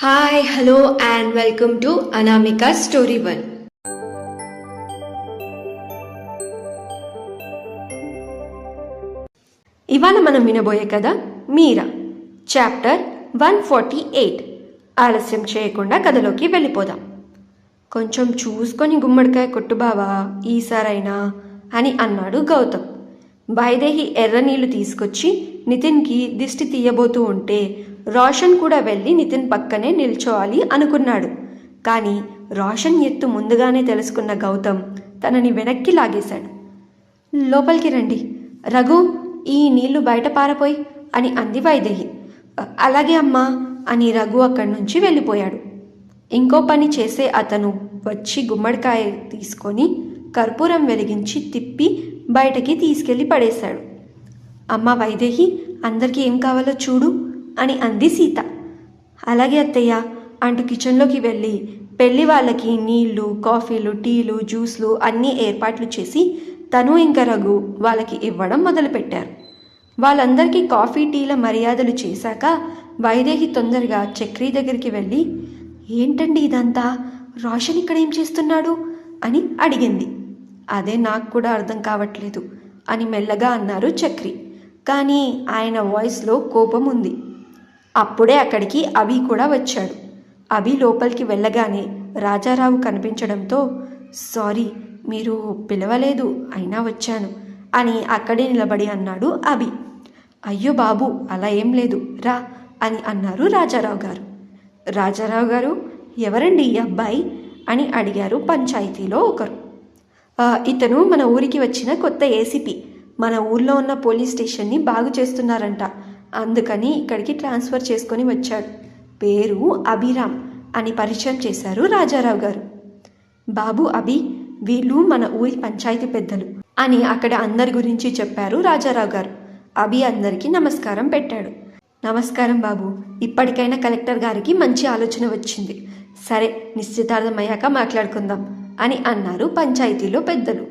Hi hello and welcome to Anamika story one. ఇవాళ మనం వినబోయే కథ మీరా, చాప్టర్ 148. ఆలస్యం చేయకుండా కథలోకి వెళ్ళిపోదాం. కొంచెం చూసుకొని గుమ్మడికాయ కొట్టు బావా ఈసారైనా అని అన్నాడు గౌతమ్. వైదేహి ఎర్ర నీళ్లు తీసుకొచ్చి నితిన్కి దిష్టి తీయబోతూ ఉంటే రోషన్ కూడా వెళ్ళి నితిన్ పక్కనే నిల్చోవాలి అనుకున్నాడు. కానీ రోషన్ ఎత్తు ముందుగానే తెలుసుకున్న గౌతమ్ తనని వెనక్కి లాగేశాడు. లోపలికి రండి రఘు, ఈ నీళ్లు బయట పారపోయి అని అంది వైదేహి. అలాగే అమ్మా అని రఘు అక్కడి నుంచి వెళ్ళిపోయాడు. ఇంకో పని చేసే అతను వచ్చి గుమ్మడికాయ తీసుకొని కర్పూరం వెలిగించి తిప్పి బయటకి తీసుకెళ్ళి పడేశాడు. అమ్మ వైదేహి, అందరికీ ఏం కావాలో చూడు అని అంది సీత. అలాగే అత్తయ్య అంటూ కిచెన్లోకి వెళ్ళి పెళ్లి వాళ్ళకి నీళ్లు, కాఫీలు, టీలు, జ్యూస్లు అన్నీ ఏర్పాట్లు చేసి తను ఇంకా రఘు వాళ్ళకి ఇవ్వడం మొదలుపెట్టారు. వాళ్ళందరికీ కాఫీ టీల మర్యాదలు చేశాక వైదేహి తొందరగా చక్రి దగ్గరికి వెళ్ళి, ఏంటండి ఇదంతా, రోషన్ ఇక్కడ ఏం చేస్తున్నాడు అని అడిగింది. అదే నాకు కూడా అర్థం కావట్లేదు అని మెల్లగా అన్నారు చక్రి. కానీ ఆయన వాయిస్లో కోపం ఉంది. అప్పుడే అక్కడికి అభి కూడా వచ్చాడు. అభి లోపలికి వెళ్ళగానే రాజారావు కనిపించడంతో, సారీ మీరు పిలవలేదు అయినా వచ్చాను అని అక్కడే నిలబడి అన్నాడు అభి. అయ్యో బాబు అలా ఏం లేదు రా అని అన్నారు రాజారావు గారు. రాజారావు గారు, ఎవరండి ఈ అబ్బాయి అని అడిగారు పంచాయతీలో ఒకరు. ఇతను మన ఊరికి వచ్చిన కొత్త ఏసీపీ. మన ఊర్లో ఉన్న పోలీస్ స్టేషన్ని బాగు చేస్తున్నారంట, అందుకని ఇక్కడికి ట్రాన్స్ఫర్ చేసుకొని వచ్చాడు. పేరు అభిరామ్ అని పరిచయం చేశారు రాజారావు గారు. బాబు అభి, వీళ్ళు మన ఊరి పంచాయతీ పెద్దలు అని అక్కడ అందరి గురించి చెప్పారు రాజారావు గారు. అభి అందరికీ నమస్కారం పెట్టాడు. నమస్కారం బాబు, ఇప్పటికైనా కలెక్టర్ గారికి మంచి ఆలోచన వచ్చింది. సరే నిశ్చితార్థం అయ్యాక మాట్లాడుకుందాం అని అన్నారు పంచాయతీలో పెద్దలు.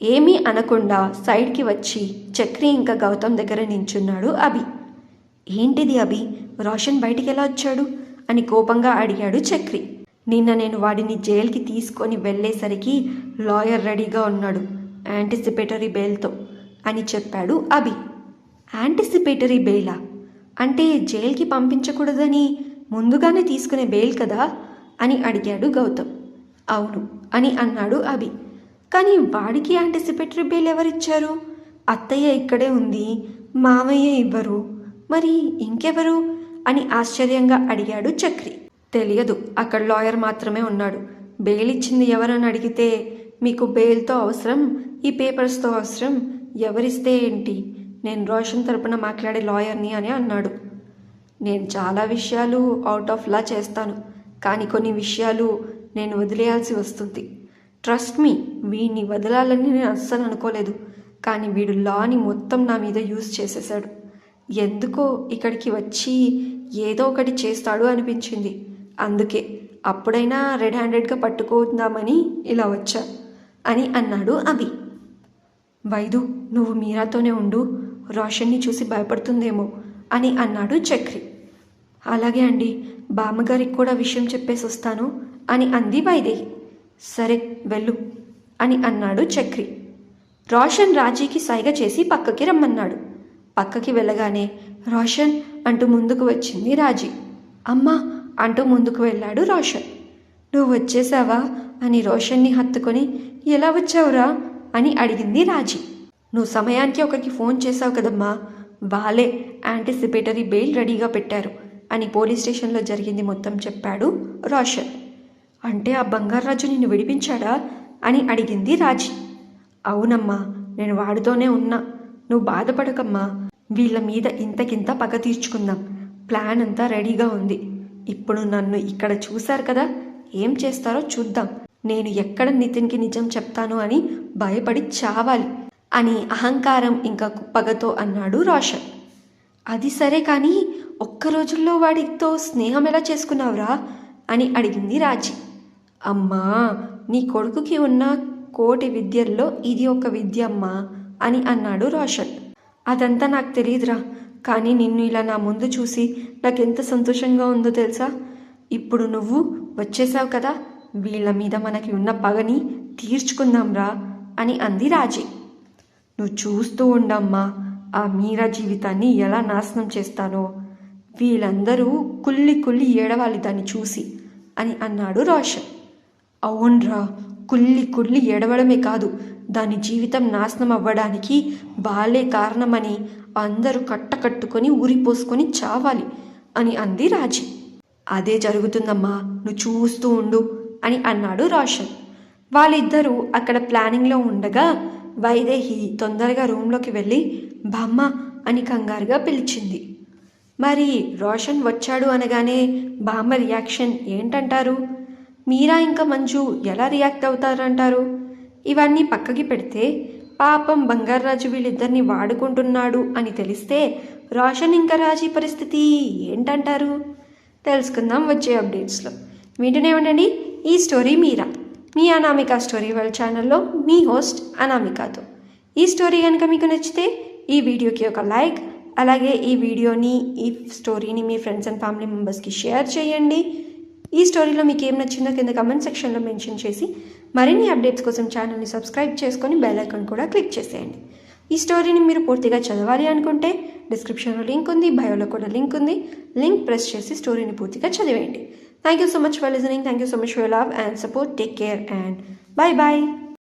ఏమీ అనకుండా సైడ్కి వచ్చి చక్రి ఇంకా గౌతమ్ దగ్గర నించున్నాడు అభి. ఏంటిది అభి, రోషన్ బయటికి ఎలా వచ్చాడు అని కోపంగా అడిగాడు చక్రి. నిన్న నేను వాడిని జైలుకి తీసుకొని వెళ్ళేసరికి లాయర్ రెడీగా ఉన్నాడు యాంటిసిపేటరీ బెయిల్తో అని చెప్పాడు అభి. యాంటిసిపేటరీ బెయిలా అంటే జైలుకి పంపించకూడదని ముందుగానే తీసుకునే బెయిల్ కదా అని అడిగాడు గౌతమ్. అవును అని అన్నాడు అభి. కానీ వాడికి యాంటిసిపేటరీ బెయిల్ ఎవరిచ్చారు? అత్తయ్య ఇక్కడే ఉంది, మామయ్య ఇవ్వరు, మరి ఇంకెవరు అని ఆశ్చర్యంగా అడిగాడు చక్రి. తెలియదు, అక్కడ లాయర్ మాత్రమే ఉన్నాడు. బెయిల్ ఇచ్చింది ఎవరని అడిగితే, మీకు బెయిల్తో అవసరం, ఈ పేపర్స్తో అవసరం, ఎవరిస్తే ఏంటి, నేను రోషన్ తరపున మాట్లాడే లాయర్ని అని అన్నాడు. నేను చాలా విషయాలు అవుట్ ఆఫ్ లా చేస్తాను, కానీ కొన్ని విషయాలు నేను వదిలేయాల్సి వస్తుంది. ట్రస్ట్ మీ, వీడిని వదలాలని నేను అస్సలు అనుకోలేదు, కానీ వీడు లాని మొత్తం నా మీద యూజ్ చేసేసాడు. ఎందుకో ఇక్కడికి వచ్చి ఏదో ఒకటి చేస్తాడు అనిపించింది, అందుకే అప్పుడైనా రెడ్ హ్యాండెడ్గా పట్టుకుందామని ఇలా వచ్చా అని అన్నాడు అభి. వైదు, నువ్వు మీరాతోనే ఉండు, రోషన్ని చూసి భయపడుతుందేమో అని అన్నాడు చక్రి. అలాగే అండి, బామ్మగారికి కూడా విషయం చెప్పేసి వస్తాను అని అంది వైదేహి. సరే వెళ్ళు అని అన్నాడు చక్రి. రోషన్ రాజీకి సైగ చేసి పక్కకి రమ్మన్నాడు. పక్కకి వెళ్ళగానే రోషన్ అంటూ ముందుకు వచ్చింది రాజీ. అమ్మా అంటూ ముందుకు వెళ్ళాడు రోషన్. నువ్వు వచ్చేసావా అని రోషన్ని హత్తుకొని, ఎలా వచ్చావురా అని అడిగింది రాజీ. నువ్వు సమయానికి ఒకరికి ఫోన్ చేసావు కదమ్మా, వాళ్ళే యాంటిసిపేటరీ బెయిల్ రెడీగా పెట్టారు అని పోలీస్ స్టేషన్లో జరిగింది మొత్తం చెప్పాడు రోషన్. అంటే ఆ బంగారాజు నిన్ను విడిపించాడా అని అడిగింది రాజీ. అవునమ్మా, నేను వాడితోనే ఉన్నా, నువ్వు బాధపడకమ్మా, వీళ్ళ మీద ఇంతకింత పగ తీర్చుకుందాం, ప్లాన్ అంతా రెడీగా ఉంది. ఇప్పుడు నన్ను ఇక్కడ చూశారు కదా, ఏం చేస్తారో చూద్దాం, నేను ఎక్కడ నితిన్కి నిజం చెప్తాను అని భయపడి చావాలి అని అహంకారం ఇంకా పగతో అన్నాడు రోషన్. అది సరే కానీ ఒక్క రోజుల్లో వాడితో స్నేహం ఎలా చేసుకున్నావురా అని అడిగింది రాజీ. అమ్మా, నీ కొడుకుకి ఉన్న కోటి విద్యల్లో ఇది ఒక విద్య అమ్మా అని అన్నాడు రోషన్. అదంతా నాకు తెలియదురా, కానీ నిన్ను ఇలా నా ముందు చూసి నాకెంత సంతోషంగా ఉందో తెలుసా. ఇప్పుడు నువ్వు వచ్చేసావు కదా, వీళ్ళ మీద మనకి ఉన్న పగని తీర్చుకుందాంరా అని అంది రాజీ. నువ్వు చూస్తూ ఉండమ్మా, ఆ మీరా జీవితాన్ని ఎలా నాశనం చేస్తానో. వీళ్ళందరూ కుళ్ళి కుళ్ళి ఏడవాలి దాన్ని చూసి అని అన్నాడు రోషన్. అవునరా, కుళ్ళి కుళ్ళి ఏడవడమే కాదు, దాని జీవితం నాశనం అవ్వడానికి వాళ్ళే కారణమని అందరూ కట్టకట్టుకొని ఊరిపోసుకొని చావాలి అని అంది రాజీ. అదే జరుగుతుందమ్మా, నువ్వు చూస్తూ ఉండు అని అన్నాడు రోషన్. వాళ్ళిద్దరూ అక్కడ ప్లానింగ్లో ఉండగా వైదేహి తొందరగా రూమ్లోకి వెళ్ళి బామ్మ అని కంగారుగా పిలిచింది. మరి రోషన్ వచ్చాడు అనగానే బామ్మ రియాక్షన్ ఏంటంటారు? మీరా ఇంకా మంజు ఎలా రియాక్ట్ అవుతారంటారు? ఇవన్నీ పక్కకి పెడితే పాపం బంగారాజు వీళ్ళిద్దరిని వాడుకుంటున్నాడు అని తెలిస్తే రోషన్ ఇంకా రాజీ పరిస్థితి ఏంటంటారు? తెలుసుకుందాం వచ్చే అప్డేట్స్లో. వింటూనే ఉండండి ఈ స్టోరీ మీరా, మీ అనామిక స్టోరీ వరల్డ్ ఛానల్లో మీ హోస్ట్ అనామికతో. ఈ స్టోరీ కనుక మీకు నచ్చితే ఈ వీడియోకి ఒక లైక్, అలాగే ఈ వీడియోని, ఈ స్టోరీని మీ ఫ్రెండ్స్ అండ్ ఫ్యామిలీ మెంబర్స్కి షేర్ చేయండి. ఈ స్టోరీలో మీకు ఏం నచ్చిందో కింద కమెంట్ సెక్షన్లో మెన్షన్ చేసి మరిన్ని అప్డేట్స్ కోసం ఛానల్ని సబ్స్క్రైబ్ చేసుకొని బెల్ ఐకాన్ కూడా క్లిక్ చేసేయండి. ఈ స్టోరీని మీరు పూర్తిగా చదవాలి అనుకుంటే డిస్క్రిప్షన్లో లింక్ ఉంది, బయోలో కూడా లింక్ ఉంది. లింక్ ప్రెస్ చేసి స్టోరీని పూర్తిగా చదివేయండి. Thank you so much for listening. Thank you so much for your love and support. Take care and bye bye.